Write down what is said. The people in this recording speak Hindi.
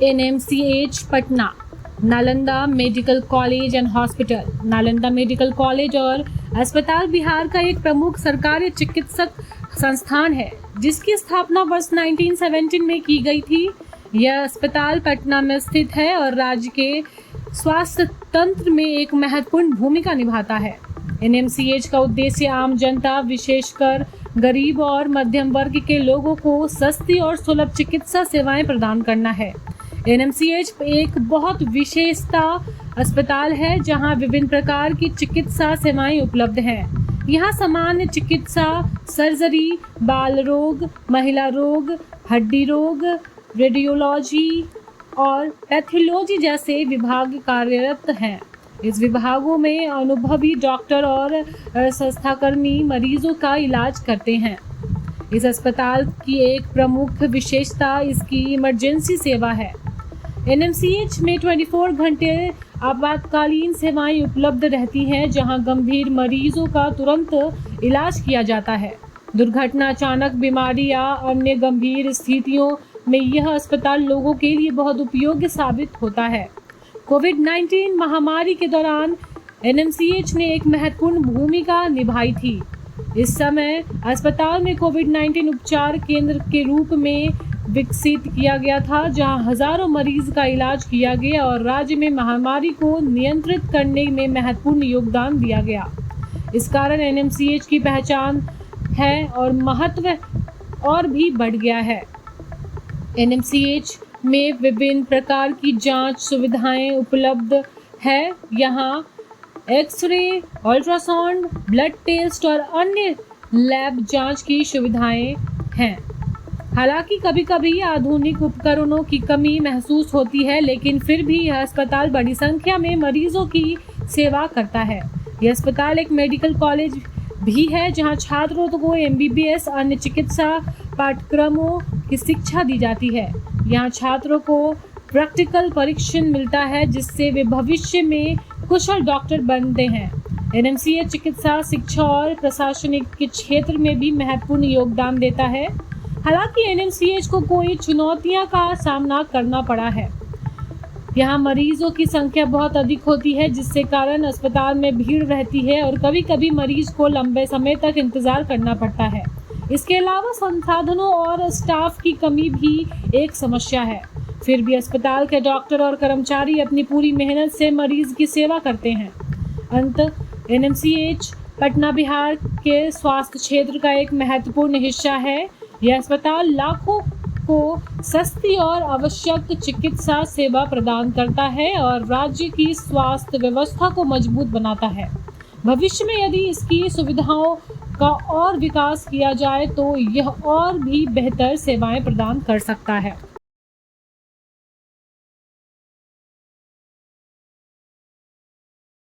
NMCH Patna, Nalanda medical college and hospital. Nalanda medical college और अस्पताल बिहार का एक प्रमुख सरकारी चिकित्सक संस्थान है, जिसकी स्थापना वर्ष 1917 में की गई थी। यह अस्पताल पटना में स्थित है और राज्य के स्वास्थ्य तंत्र में एक महत्वपूर्ण भूमिका निभाता है। एनएमसीएच का उद्देश्य आम जनता, विशेषकर गरीब और मध्यम वर्ग के लोगों को सस्ती और सुलभ चिकित्सा सेवाएं प्रदान करना है। एनएमसीएच एक बहुत विशेषता अस्पताल है, जहां विभिन्न प्रकार की चिकित्सा सेवाएं उपलब्ध हैं। यहां सामान्य चिकित्सा, सर्जरी, बाल रोग, महिला रोग, हड्डी रोग, रेडियोलॉजी और पैथोलॉजी जैसे विभाग कार्यरत हैं। इस विभागों में अनुभवी डॉक्टर और संस्थाकर्मी मरीजों का इलाज करते हैं। इस अस्पताल की एक प्रमुख विशेषता इसकी इमरजेंसी सेवा है। एनएमसीएच में 24 घंटे आपातकालीन सेवाएं उपलब्ध रहती हैं, जहां गंभीर मरीजों का तुरंत इलाज किया जाता है। दुर्घटना, अचानक बीमारी या अन्य गंभीर स्थितियों में यह अस्पताल लोगों के लिए बहुत उपयोगी साबित होता है। कोविड-19 महामारी के दौरान एनएमसीएच ने एक महत्वपूर्ण भूमिका निभाई थी। इस समय अस्पताल में कोविड-19 उपचार केंद्र के रूप में विकसित किया गया था, जहां हजारों मरीज का इलाज किया गया और राज्य में महामारी को नियंत्रित करने में महत्वपूर्ण योगदान दिया गया। इस कारण एनएमसीएच की पहचान है और महत्व और भी बढ़ गया है। एनएमसीएच में विभिन्न प्रकार की जांच सुविधाएं उपलब्ध है। यहाँ एक्सरे, अल्ट्रासाउंड, ब्लड टेस्ट और अन्य लैब जांच की सुविधाएं हैं। हालांकि कभी-कभी आधुनिक उपकरणों की कमी महसूस होती है, लेकिन फिर भी यह अस्पताल बड़ी संख्या में मरीजों की सेवा करता है। यह अस्पताल एक मेडिकल कॉलेज भी है, जहां छात्रों को एमबीबीएस अन्य चिकित्सा पाठ्यक्रमों की शिक्षा दी जाती है। यहाँ छात्रों को प्रैक्टिकल परीक्षण मिलता है, जिससे वे भविष्य में कुशल डॉक्टर बनते हैं। एनएमसीएच चिकित्सा, शिक्षा और प्रशासनिक के क्षेत्र में भी महत्वपूर्ण योगदान देता है। हालांकि एनएमसीएच को कोई चुनौतियां का सामना करना पड़ा है। यहाँ मरीजों की संख्या बहुत अधिक होती है, जिससे कारण अस्पताल में भीड़ रहती है और कभी-कभी मरीज को लंबे समय तक इंतजार करना पड़ता है। इसके अलावा संसाधनों और स्टाफ की कमी भी एक समस्या है। फिर भी अस्पताल के डॉक्टर और कर्मचारी अपनी पूरी मेहनत से मरीज की सेवा करते हैं। एनएमसीएच पटना बिहार के स्वास्थ्य क्षेत्र का एक महत्वपूर्ण हिस्सा है। यह अस्पताल लाखों को सस्ती और आवश्यक चिकित्सा सेवा प्रदान करता है और राज्य की स्वास्थ्य व्यवस्था को मजबूत बनाता है। भविष्य में यदि इसकी सुविधाओं का और विकास किया जाए तो यह और भी बेहतर सेवाएं प्रदान कर सकता है।